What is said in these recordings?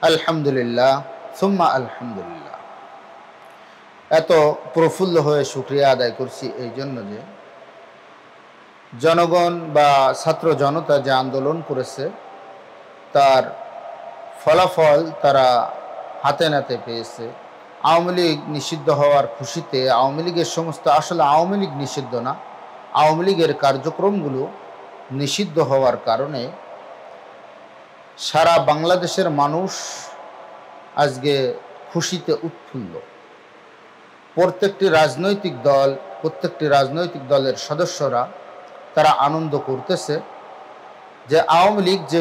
আলহামদুলিল্লাহ সুম্মা আলহামদুলিল্লাহ। এত প্রফুল্ল হয়ে শুকরিয়া আদায় করছি এই জন্য যে জনগণ বা ছাত্র জনতা যে আন্দোলন করেছে তার ফলাফল তারা হাতে নাতে পেয়েছে। আওয়ামী লীগ নিষিদ্ধ হওয়ার খুশিতে আওয়ামী লীগের সমস্ত, আসলে আওয়ামী লীগ নিষিদ্ধ না, আওয়ামী লীগের কার্যক্রমগুলো নিষিদ্ধ হওয়ার কারণে সারা বাংলাদেশের মানুষ আজকে খুশিতে উৎফুল্ল। প্রত্যেকটি রাজনৈতিক দলের সদস্যরা তারা আনন্দ করতেছে যে আওয়ামী লীগ যে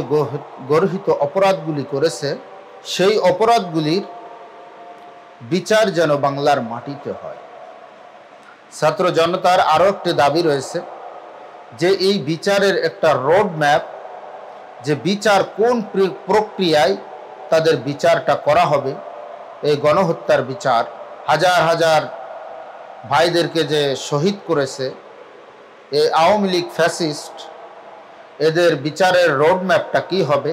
গর্হিত অপরাধগুলি করেছে সেই অপরাধগুলির বিচার যেন বাংলার মাটিতে হয়। ছাত্র জনতার আরও একটি দাবি রয়েছে যে এই বিচারের একটা রোড ম্যাপ, যে বিচার কোন প্রক্রিয়ায় তাদের বিচারটা করা হবে। এই গণহত্যার বিচার, হাজার হাজার ভাইদেরকে যে শহীদ করেছে এই আওয়ামী লীগ ফ্যাসিস্ট, এদের বিচারের রোড ম্যাপটা কী হবে।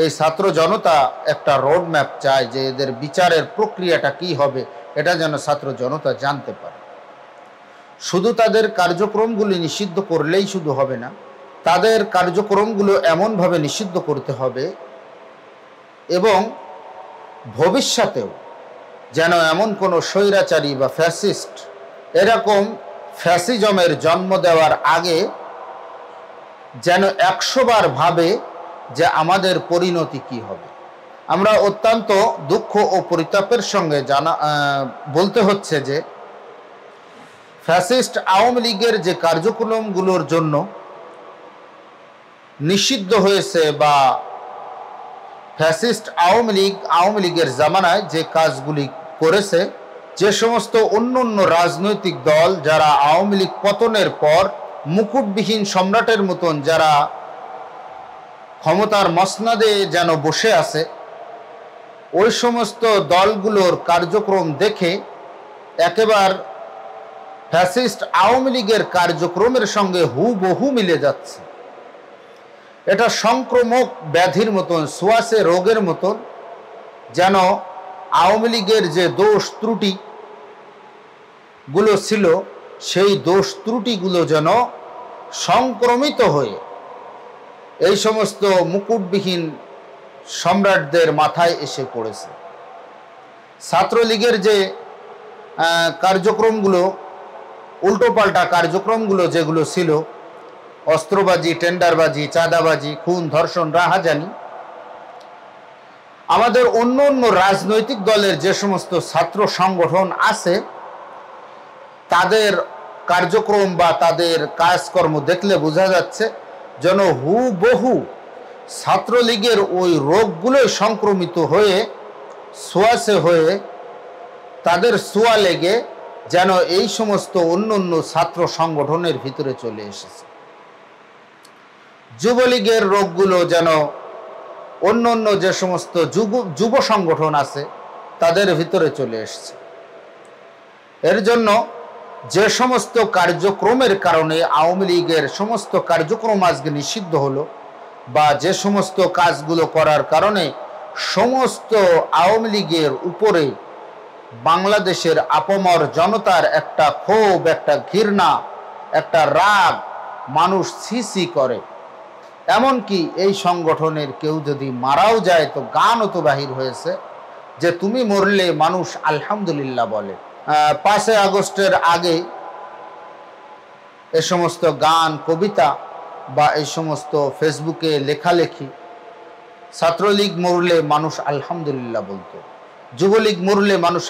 এই ছাত্র জনতা একটা রোড ম্যাপ চায় যে এদের বিচারের প্রক্রিয়াটা কী হবে, এটা যেন ছাত্র জনতা জানতে পারে। শুধু তাদের কার্যক্রমগুলি নিষিদ্ধ করলেই শুধু হবে না, তাদের কার্যক্রমগুলো এমনভাবে নিষিদ্ধ করতে হবে এবং ভবিষ্যতেও যেন এমন কোনো স্বৈরাচারী বা ফ্যাসিস্ট এরকম ফ্যাসিজমের জন্ম দেওয়ার আগে যেন 100 বার ভাবে যে আমাদের পরিণতি কি হবে। আমরা অত্যন্ত দুঃখ ও পরিতাপের সঙ্গে বলতে হচ্ছে যে ফ্যাসিস্ট আওয়ামী লীগের যে কার্যক্রমগুলোর জন্য নিষিদ্ধ হয়েছে বা ফ্যাসিস্ট আওয়ামী লীগের জামানায় যে কাজগুলি করেছে, যে সমস্ত অন্য রাজনৈতিক দল যারা আওয়ামী লীগ পতনের পর মুকুটবিহীন সম্রাটের মতন যারা ক্ষমতার মসনদে যেন বসে আছে, ওই সমস্ত দলগুলোর কার্যক্রম দেখে একেবারে ফ্যাসিস্ট আওয়ামী লীগের কার্যক্রমের সঙ্গে হুবহু মিলে যাচ্ছে। এটা সংক্রমক ব্যাধির মতন, সোয়াসে রোগের মতন, যেন আওয়ামী লীগের যে দোষ ত্রুটিগুলো ছিল সেই দোষ ত্রুটিগুলো যেন সংক্রমিত হয়ে এই সমস্ত মুকুটবিহীন সম্রাটদের মাথায় এসে পড়েছে। ছাত্রলীগের যে কার্যক্রমগুলো, উল্টোপাল্টা কার্যক্রমগুলো যেগুলো ছিল, অস্ত্রবাজি, টেন্ডারবাজি, চাঁদাবাজি, খুন, ধর্ষণ, রাহাজানি, আমাদের অন্য রাজনৈতিক দলের যে সমস্ত ছাত্র সংগঠন আছে তাদের কার্যক্রম বা তাদের কাজকর্ম দেখলে বোঝা যাচ্ছে যেন হুবহু ছাত্রলীগের ওই রোগগুলোই সংক্রমিত হয়ে সোয়াশে হয়ে তাদের সোয়া লেগে যেন এই সমস্ত অন্য ছাত্র সংগঠনের ভিতরে চলে এসেছে। যুবলীগের রোগগুলো যেন অন্য যে সমস্ত যুব সংগঠন আছে তাদের ভিতরে চলে এসেছে। এর জন্য যে সমস্ত কার্যক্রমের কারণে আওয়ামী লীগের সমস্ত কার্যক্রম আজকে নিষিদ্ধ হলো, বা যে সমস্ত কাজগুলো করার কারণে সমস্ত আওয়ামী লীগের উপরে বাংলাদেশের আপামর জনতার একটা ক্ষোভ, একটা ঘৃণা, একটা রাগ, মানুষ ছিছি করে। এমনকি এই সংগঠনের কেউ যদি মারাও যায় তো গানও তো বাহির হয়েছে যে তুমি মরলে মানুষ আলহামদুলিল্লাহ বলে। 5 আগস্টের আগে এ সমস্ত গান, কবিতা বা এই সমস্ত ফেসবুকে লেখালেখি, ছাত্রলীগ মরলে মানুষ আলহামদুলিল্লাহ বলতো, যুবলীগ মরলে মানুষ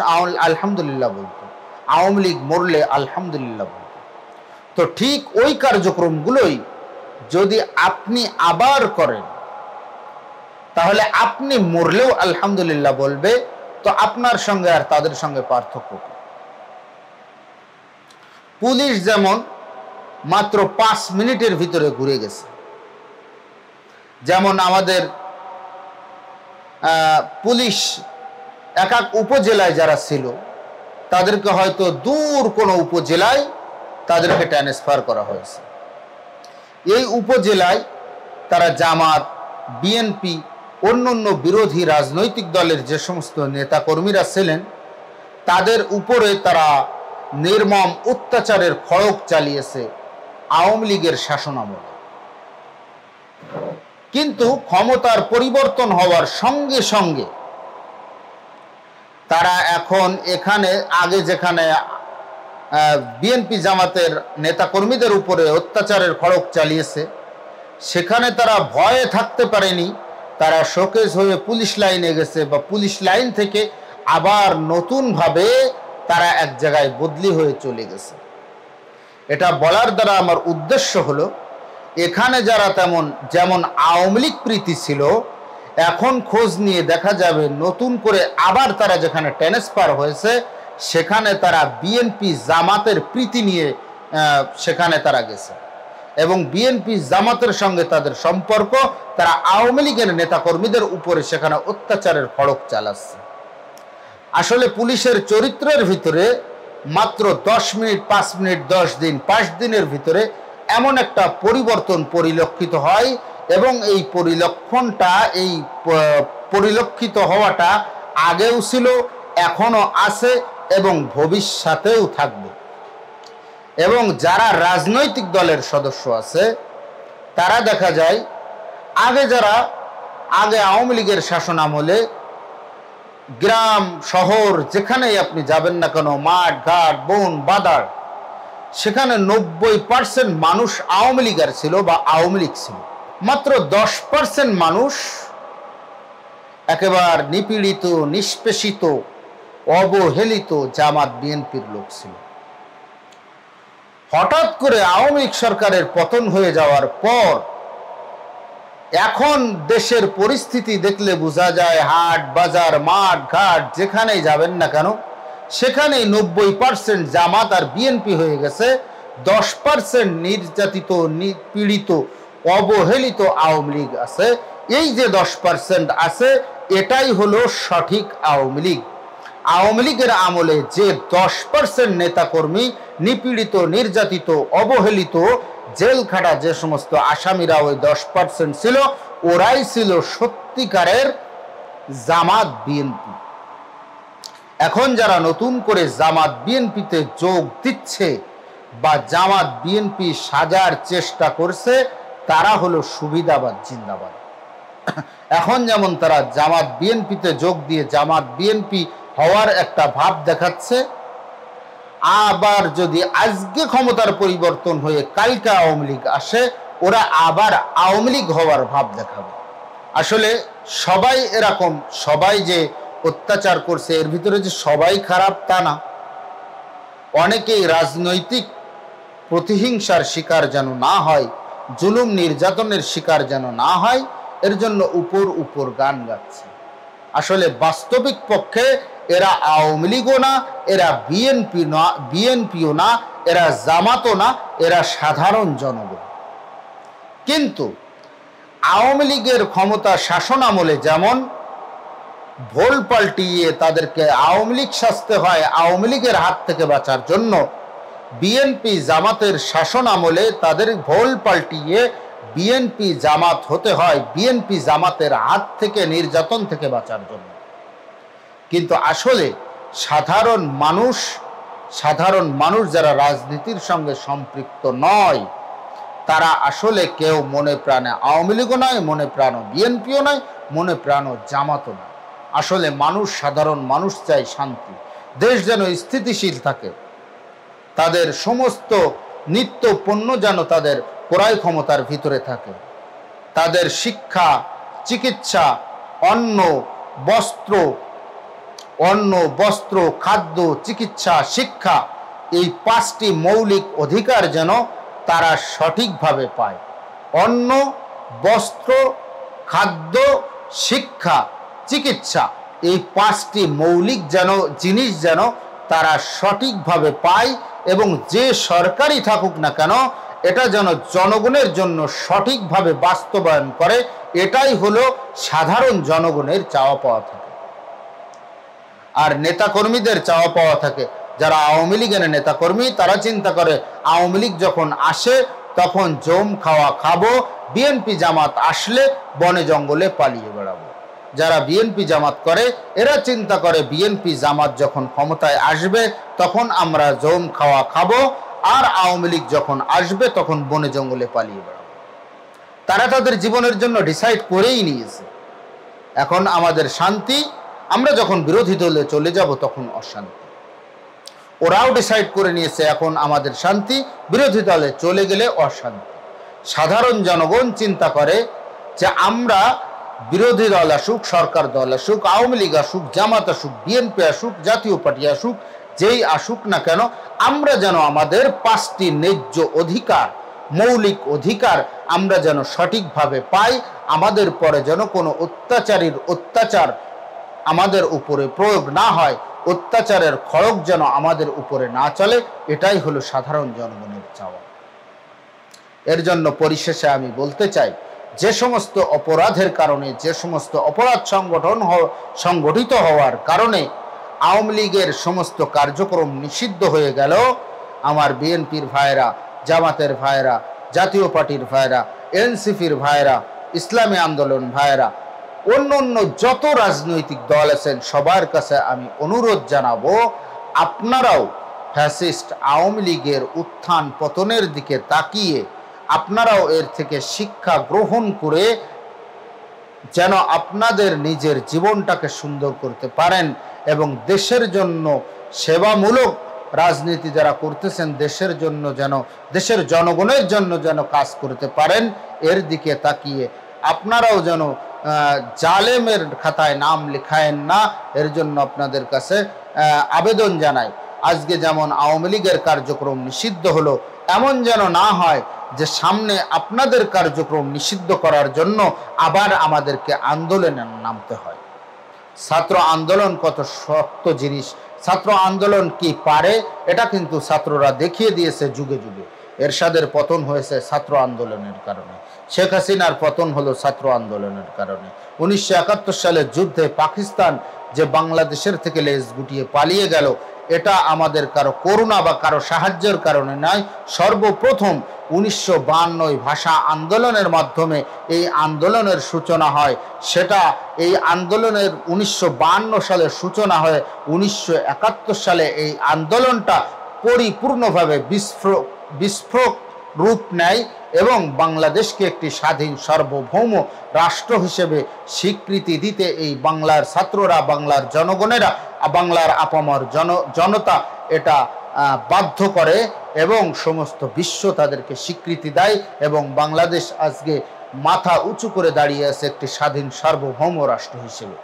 আলহামদুলিল্লাহ বলতো, আওয়ামী লীগ মরলে আলহামদুলিল্লাহ বলতো। তো ঠিক ওই কার্যক্রমগুলোই যদি আপনি আবার করেন তাহলে আপনি মরলেও আলহামদুলিল্লাহ বলবে। তো আপনার সঙ্গে আর তাদের সঙ্গে পার্থক্য কি? পুলিশ যেমন মাত্র 5 মিনিটের ভিতরে ঘুরে গেছে, যেমন আমাদের পুলিশ এক উপজেলায় যারা ছিল তাদেরকে হয়তো দূর কোনো উপজেলায় তাদেরকে ট্রান্সফার করা হয়েছে। এই উপজেলায় তারা জামাত, বিএনপি, অন্যান্য বিরোধী রাজনৈতিক দলের যে সমস্ত নেতাকর্মীরা ছিলেন তাদের উপরে তারা নির্মম অত্যাচারের খড়গ চালিয়েছে আওয়ামী লীগের শাসনামলে। কিন্তু ক্ষমতার পরিবর্তন হওয়ার সঙ্গে সঙ্গে তারা এখন এখানে আগে যেখানে বিএনপি জামাতের নেতাকর্মীদের উপরে অত্যাচারের খড়গ চালিয়েছে সেখানে তারা ভয়ে থাকতে পারেনি, তারা শোকেজ হয়ে পুলিশ লাইনে গেছে বা পুলিশ লাইন থেকে আবার নতুনভাবে তারা এক জায়গায় বদলি হয়ে চলে গেছে। এটা বলার দ্বারা আমার উদ্দেশ্য হলো এখানে যারা যেমন আওয়ামী লীগ প্রীতি ছিল এখন খোঁজ নিয়ে দেখা যাবে নতুন করে আবার তারা যেখানে ট্রান্সফার হয়েছে সেখানে তারা বিএনপি জামাতের প্রীতি নিয়ে সেখানে তারা গেছে এবং বিএনপি জামাতের সঙ্গে তাদের সম্পর্ক, তারা আওয়ামী লীগের নেতাকর্মীদের উপরে সেখানে অত্যাচারের খড়গ চালাচ্ছে। আসলে পুলিশের চরিত্রের ভিতরে মাত্র 10 মিনিট 5 মিনিট 10 দিন 5 দিনের ভিতরে এমন একটা পরিবর্তন পরিলক্ষিত হয় এবং এই পরিলক্ষিত হওয়াটা আগেও ছিল, এখনো আছে এবং ভবিষ্যতেও থাকবে। এবং যারা রাজনৈতিক দলের সদস্য আছে তারা দেখা যায় আগে আওয়ামী লীগের শাসন আমলে গ্রাম শহর যেখানেই আপনি যাবেন না কেন, মাঠ ঘাট বন বাদার, সেখানে 90% মানুষ আওয়ামী লীগের ছিল বা আওয়ামী লীগ ছিল। মাত্র 10% মানুষ একেবারে নিপীড়িত, নিষ্পেষিত, অবহেলিত জামাত বিএনপির লোক ছিল। হঠাৎ করে আওয়ামী লীগ সরকারের পতন হয়ে যাওয়ার পর এখন দেশের পরিস্থিতি দেখলে বোঝা যায় হাট বাজার মাঠ ঘাট যেখানেই যাবেন না কেন সেখানেই 90% জামাত আর বিএনপি হয়ে গেছে, 10% নির্যাতিত নিপীড়িত অবহেলিত আওয়ামী লীগ আছে। এই যে 10% আছে এটাই হলো সঠিক আওয়ামী লীগ। আওয়ামী লীগের আমলে যে 10% নেতাকর্মী নিপীড়িত নির্যাতিত অবহেলিত জেল খাটা যে সমস্ত আসামিরা ওই 10% ছিল, ওরাই ছিল সত্যিকারের জামাত বিএনপি। এখন যারা নতুন করে জামাত বিএনপিতে যোগ দিচ্ছে বা জামাত বিএনপি সাজার চেষ্টা করছে তারা হলো সুবিধাবাদ জিন্দাবাদ। এখন যেমন তারা জামাত বিএনপিতে যোগ দিয়ে জামাত বিএনপি হওয়ার একটা ভাব দেখাচ্ছে, আবার যদি আজকে ক্ষমতার পরিবর্তন হয়ে কালকে আওয়ামী লীগ আসে ওরা আবার আওয়ামী লীগ হওয়ার ভাব দেখাবে। আসলে সবাই এরকম, সবাই যে অত্যাচার করছে এর ভিতরে যে সবাই খারাপ তা না, অনেকেই রাজনৈতিক প্রতিহিংসার শিকার যেন না হয়, জুলুম নির্যাতনের শিকার যেন না হয় এর জন্য উপর গান গাচ্ছে। আসলে বাস্তবিক পক্ষে এরা আওয়ামী লীগও না, এরা বিএনপিও না, এরা জামাতও না, এরা সাধারণ জনগণ। কিন্তু আওয়ামী লীগের ক্ষমতা শাসন আমলে যেমন ভোল পাল্টিয়ে তাদেরকে আওয়ামী লীগ সাজতে হয় আওয়ামী লীগের হাত থেকে বাঁচার জন্য, বিএনপি জামাতের শাসন আমলে তাদের ভোল পাল্টিয়ে বিএনপি জামাত হতে হয় বিএনপি জামাতের হাত থেকে নির্যাতন থেকে বাঁচার জন্য। কিন্তু আসলে সাধারণ মানুষ যারা রাজনীতির সঙ্গে সম্পৃক্ত নয় তারা আসলে কেউ মনে প্রাণে আওয়ামী লীগও নয়, মনে প্রাণ বিএনপিও নয়, মনে প্রাণ জামাতও নয়। আসলে সাধারণ মানুষ চায় শান্তি, দেশ যেন স্থিতিশীল থাকে, তাদের সমস্ত নিত্য পণ্য যেন তাদের ক্রয় ক্ষমতার ভিতরে থাকে, তাদের শিক্ষা চিকিৎসা অন্ন বস্ত্র খাদ্য চিকিৎসা শিক্ষা এই 5টি মৌলিক অধিকার যেন তারা সঠিকভাবে পায়। অন্ন বস্ত্র খাদ্য শিক্ষা চিকিৎসা এই 5টি মৌলিক জিনিস যেন তারা সঠিকভাবে পায় এবং যে সরকারই থাকুক না কেন এটা যেন জনগণের জন্য সঠিকভাবে বাস্তবায়ন করে, এটাই হলো সাধারণ জনগণের চাওয়া পাওয়া থাকে। আর নেতাকর্মীদের চাওয়া পাওয়া থাকে, যারা আওয়ামী লীগের নেতাকর্মী তারা চিন্তা করে আওয়ামী লীগ যখন আসে তখন জম খাওয়া খাবো, বিএনপি জামাত আসলে বনে জঙ্গলে পালিয়ে বেড়াবো। যারা বিএনপি জামাত করে, এরা চিন্তা করে বিএনপি জামাত যখন ক্ষমতায় আসবে তখন আমরা জম খাওয়া খাবো, আর আওয়ামী লীগ যখন আসবে তখন বনে জঙ্গলে পালিয়ে বেড়াবো। তারা তাদের জীবনের জন্য ডিসাইড করেই নিয়েছে এখন আমাদের শান্তি, আমরা যখন বিরোধী দলে চলে যাব তখন অশান্তি। ওরাও ডিসাইড করে নিয়েছে এখন আমাদের শান্তি, বিরোধী দলে চলে গেলে অশান্তি। সাধারণ জনগণ চিন্তা করে যে আমরা বিরোধী দল আসুক, সরকার দল আসুক, আওয়ামী লীগ আসুক, জামাত আসুক, বিএনপি আসুক, জাতীয় পার্টি আসুক, যেই আসুক না কেন, আমরা যেন আমাদের 5টি ন্যায্য অধিকার, মৌলিক অধিকার আমরা যেন সঠিকভাবে পাই, আমাদের পরে যেন কোনো অত্যাচারীর অত্যাচার আমাদের উপরে প্রয়োগ না হয়, অত্যাচারের খড়গ যেন আমাদের উপরে না চলে, এটাই হলো সাধারণ জনগণের চাওয়া। এর জন্য পরিশেষে আমি বলতে চাই, যে সমস্ত অপরাধের কারণে, যে সমস্ত অপরাধ সংগঠিত হওয়ার কারণে আওয়ামী লীগের সমস্ত কার্যক্রম নিষিদ্ধ হয়ে গেল, আমার বিএনপির ভাইরা, জামাতের ভাইরা, জাতীয় পার্টির ভাইরা, এনসিপির ভাইরা, ইসলামী আন্দোলন ভাইরা, অন্য অন্য যত রাজনৈতিক দল আছেন সবার কাছে আমি অনুরোধ জানাবো, আপনারাও ফ্যাসিস্ট আওয়ামী লীগের উত্থান পতনের দিকে তাকিয়ে আপনারাও এর থেকে শিক্ষা গ্রহণ করে যেন আপনাদের নিজের জীবনটাকে সুন্দর করতে পারেন এবং দেশের জন্য সেবামূলক রাজনীতি যারা করতেছেন, দেশের জন্য যেন, দেশের জনগণের জন্য যেন কাজ করতে পারেন, এর দিকে তাকিয়ে আপনারাও যেন জালেমের খাতায় নাম লেখায়েন না, এর জন্য আপনাদের কাছে আবেদন জানাই। আজকে যেমন আওয়ামী লীগের কার্যক্রম নিষিদ্ধ হলো, এমন যেন না হয় যে সামনে আপনাদের কার্যক্রম নিষিদ্ধ করার জন্য আবার আমাদেরকে আন্দোলনে নামতে হয়। ছাত্র আন্দোলন কত শক্ত জিনিস, ছাত্র আন্দোলন কি পারে এটা কিন্তু ছাত্ররা দেখিয়ে দিয়েছে যুগে যুগে। এরশাদের পতন হয়েছে ছাত্র আন্দোলনের কারণে, শেখ হাসিনার পতন হলো ছাত্র আন্দোলনের কারণে। 1971 সালের যুদ্ধে পাকিস্তান যে বাংলাদেশের থেকে লেজ গুটিয়ে পালিয়ে গেল, এটা আমাদের কারো করুণা বা কারো সাহায্যের কারণে নয়। সর্বপ্রথম 1952 ভাষা আন্দোলনের মাধ্যমে এই আন্দোলনের সূচনা হয়। সেটা এই আন্দোলনের 1952 সালের সূচনা হয়ে 1971 সালে এই আন্দোলনটা পরিপূর্ণভাবে বিস্ফোরক রূপ নেয় এবং বাংলাদেশকে একটি স্বাধীন সার্বভৌম রাষ্ট্র হিসেবে স্বীকৃতি দিতে এই বাংলার ছাত্ররা, বাংলার জনগণেরা, বাংলার আপামর জনতা এটা বাধ্য করে এবং সমস্ত বিশ্ব তাদেরকে স্বীকৃতি দেয় এবং বাংলাদেশ আজকে মাথা উঁচু করে দাঁড়িয়ে আছে একটি স্বাধীন সার্বভৌম রাষ্ট্র হিসেবে।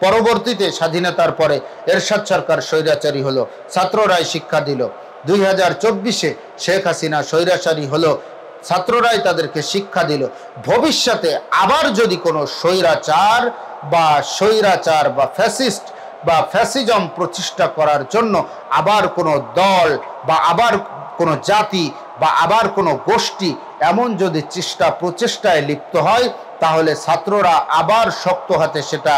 পরবর্তীতে স্বাধীনতার পরে এরশাদ সরকার স্বৈরাচারী হলো, ছাত্ররাই শিক্ষা দিল। 2024-এ শেখ হাসিনা স্বৈরাচারী হলো, ছাত্ররাই তাদেরকে শিক্ষা দিল। ভবিষ্যতে আবার যদি কোনো স্বৈরাচার বা ফ্যাসিস্ট বা ফ্যাসিজম প্রতিষ্ঠা করার জন্য আবার কোনো দল বা আবার কোনো জাতি বা আবার কোনো গোষ্ঠী এমন যদি প্রচেষ্টায় লিপ্ত হয়, তাহলে ছাত্ররা আবার শক্ত হাতে সেটা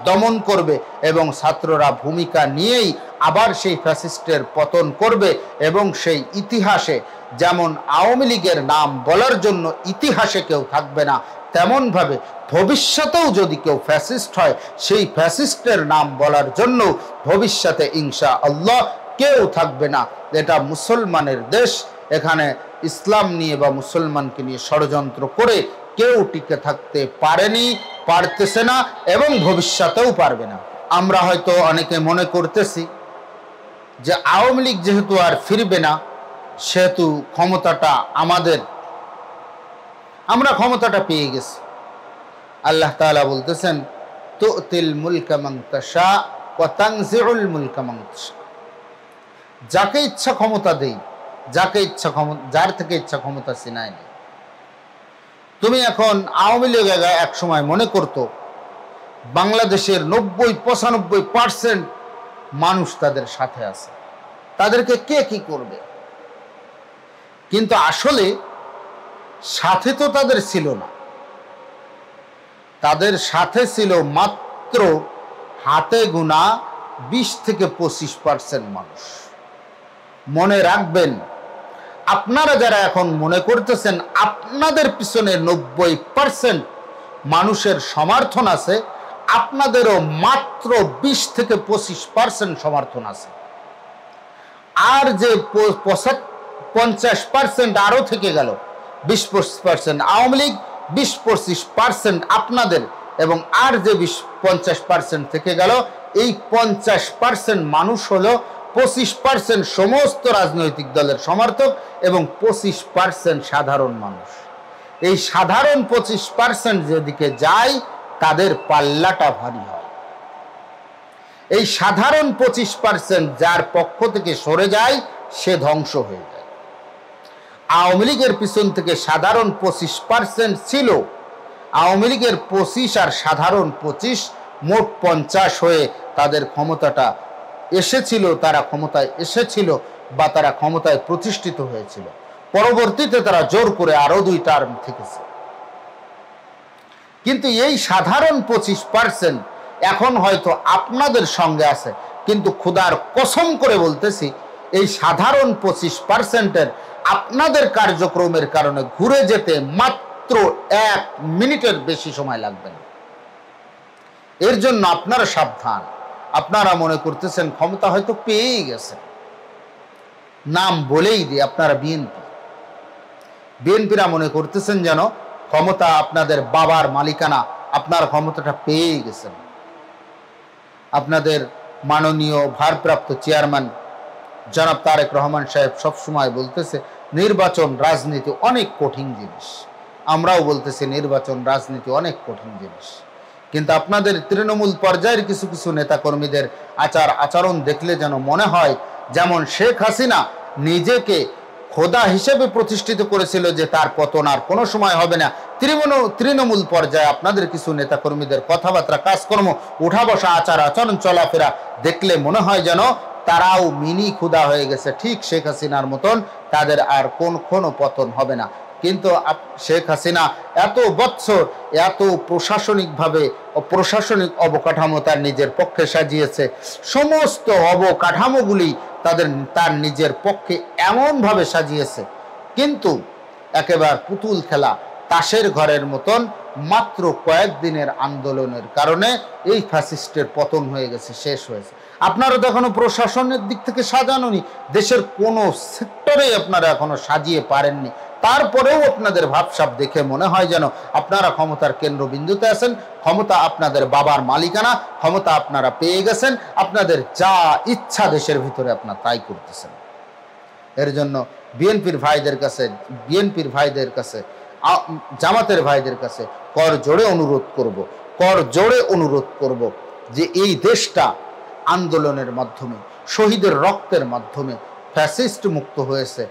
দমন করবে এবং ছাত্ররা ভূমিকা নিয়েই আবার সেই ফ্যাসিস্টের পতন করবে এবং সেই ইতিহাসে যেমন আওয়ামী লীগের নাম বলার জন্য ইতিহাসে কেউ থাকবে না, তেমনভাবে ভবিষ্যতেও যদি কেউ ফ্যাসিস্ট হয়, সেই ফ্যাসিস্টের নাম বলার জন্য ভবিষ্যতে ইনশাআল্লাহ কেউ থাকবে না। এটা মুসলমানের দেশ, এখানে ইসলাম নিয়ে বা মুসলমানকে নিয়ে ষড়যন্ত্র করে কেউ টিকে থাকতে পারেনি, পারতেছে না এবং ভবিষ্যতেও পারবে না। আমরা হয়তো অনেকে মনে করতেছি যে আওয়ামী লীগ যেহেতু আর ফিরবে না, সেহেতু ক্ষমতাটা আমাদের, আমরা ক্ষমতাটা পেয়ে গেছি। আল্লাহ তাআলা বলতেছেন, তুতিল মুলকা মান তাশা ওয়া তানজিউল মুলকা মান তাশা। যাকে ইচ্ছা ক্ষমতা দেই, যাকে ইচ্ছা যার থেকে ইচ্ছা ক্ষমতা ছিনায় নেই। তুমি এখন আওয়ামী লীগ এক সময় মনে করতো বাংলাদেশের 90-95% মানুষ তাদের সাথে আছে, তাদেরকে কে কি করবে, কিন্তু আসলে সাথে তো তাদের ছিল না। তাদের সাথে ছিল মাত্র হাতে গোনা 20-25% মানুষ। মনে রাখবেন, আপনারা যারা এখন মনে করতেছেন আপনাদের পিছনে 90% মানুষের সমর্থন আছে, আপনাদেরও মাত্র 20 থেকে 25% সমর্থন আছে। আর যে 50% আরো থেকে গেল, 20-25% আওয়ামী লীগ, 20-25% আপনাদের, এবং আর যে 20-50% থেকে গেল, এই 50% মানুষ হলো 25% সমস্ত রাজনৈতিক দলের সমর্থক এবং 25% সাধারণ মানুষ। এই সাধারণ 25% যেদিকে যায় তাদের পাল্লাটা ভারী হয়। এই সাধারণ 25% যার পক্ষ থেকে সরে যায় সে ধ্বংস হয়ে যায়। আওয়ামী লীগের পিছন থেকে সাধারণ 25% ছিল, আওয়ামী লীগের 25 আর সাধারণ 25 মোট 50 হয়ে তাদের ক্ষমতাটা এসেছিল, তারা ক্ষমতায় এসেছিল বা তারা ক্ষমতায় প্রতিষ্ঠিত হয়েছিল। পরবর্তীতে তারা জোর করে আরো 2 টার্ম থেকেছে। কিন্তু এই সাধারণ 25% এখন হয়তো আপনাদের সঙ্গে আছে, কিন্তু খোদার কসম করে বলতেছি এই সাধারণ 25%-এর আপনাদের কার্যক্রমের কারণে ঘুরে যেতে মাত্র 1 মিনিটের বেশি সময় লাগবে না। এর জন্য আপনারা সাবধান। আপনারা মনে করতেছেন ক্ষমতা হয়তো পেয়েই গেছেন, নাম বলেই দিয়ে আপনারা বিএনপিরা মনে করতেছেন যেন ক্ষমতা আপনাদের বাবার মালিকানা, আপনারা ক্ষমতাটা পেয়েই গেছেন। আপনাদের মাননীয় ভারপ্রাপ্ত চেয়ারম্যান জনাব তারেক রহমান সাহেব সবসময় বলতেছে নির্বাচন রাজনীতি অনেক কঠিন জিনিস। আমরাও বলতেছি নির্বাচন রাজনীতি অনেক কঠিন জিনিস। কিন্তু আপনাদের তৃণমূল পর্যায়ের কিছু কিছু নেতাকর্মীদের আচরণ দেখলে যেন মনে হয় যেমন শেখ হাসিনা নিজেকে খোদা হিসেবে প্রতিষ্ঠিত করেছিল যে তার পতন আর কোনো সময় হবে না। তৃণমূল পর্যায়ে আপনাদের কিছু নেতাকর্মীদের কথাবার্তা, কাজকর্ম, উঠা বসা, আচরণ, চলাফেরা দেখলে মনে হয় যেন তারাও মিনি খোদা হয়ে গেছে, ঠিক শেখ হাসিনার মতন তাদের আর কোনো পতন হবে না। কিন্তু শেখ হাসিনা এত বছর এত প্রশাসনিক অবকাঠামো তার নিজের পক্ষে সাজিয়েছে, সমস্ত অবকাঠামোগুলি তার নিজের পক্ষে এমনভাবে সাজিয়েছে, কিন্তু একেবারে পুতুল খেলা, তাসের ঘরের মতন মাত্র কয়েকদিনের আন্দোলনের কারণে এই ফ্যাসিস্টের পতন হয়ে গেছে, শেষ হয়েছে। আপনারা তো এখনো প্রশাসনের দিক থেকে সাজানোনি, দেশের কোনো সেক্টরে আপনারা এখনো সাজিয়ে পারেননি। তারপরেও আপনাদের ভাবসাব দেখে মনে হয় যেন আপনারা ক্ষমতার কেন্দ্রবিন্দুতে আছেন, ক্ষমতা আপনাদের বাবার মালিকানা, ক্ষমতা আপনারা পেয়ে গেছেন, আপনাদের যা ইচ্ছা দেশের ভিতরে আপনারা তাই করতেছেন। এর জন্য বিএনপির ভাইদের কাছে জামাতের ভাইদের কাছে কর জোড়ে অনুরোধ করব যে এই দেশটা আন্দোলনের মাধ্যমে, শহীদের রক্তের মাধ্যমে ফ্যাসিস্ট মুক্ত হয়েছে।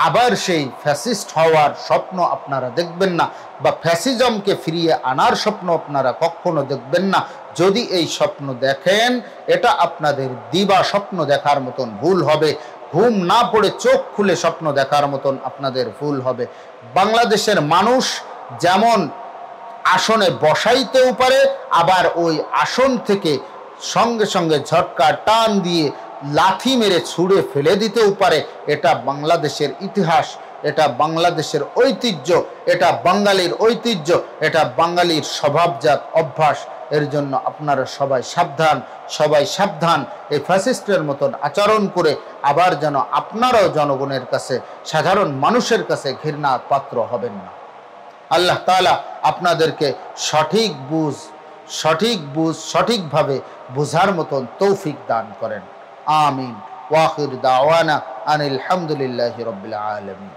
আবার সেই ফ্যাসিস্ট হওয়ার স্বপ্ন আপনারা দেখবেন না, বা ফ্যাসিজমকে ফিরিয়ে আনার স্বপ্ন আপনারা কখনো দেখবেন না। যদি এই স্বপ্ন দেখেন, এটা আপনাদের দিবা স্বপ্ন দেখার মতন ভুল হবে, ঘুম না পড়ে চোখ খুলে স্বপ্ন দেখার মতন আপনাদের ভুল হবে। বাংলাদেশের মানুষ যেমন আসনে বসাইতেও পারে, আবার ওই আসন থেকে সঙ্গে সঙ্গে ঝটকা টান দিয়ে লাথি মেরে ছুঁড়ে ফেলে দিতেও পারে। এটা বাংলাদেশের ইতিহাস, এটা বাংলাদেশের ঐতিহ্য, এটা বাঙালির ঐতিহ্য, এটা বাঙালির স্বভাবজাত অভ্যাস। এর জন্য আপনারা সবাই সাবধান। এই ফ্যাসিস্টের মতন আচরণ করে আবার যেন আপনারাও জনগণের কাছে, সাধারণ মানুষের কাছে ঘৃণার পাত্র হবেন না। আল্লাহ তাআলা আপনাদেরকে সঠিকভাবে বুঝার মতন তৌফিক দান করেন। আমিন। ওয়া আখির দাওয়ানা আনিল হামদুলিল্লাহি রাব্বিল আলামিন।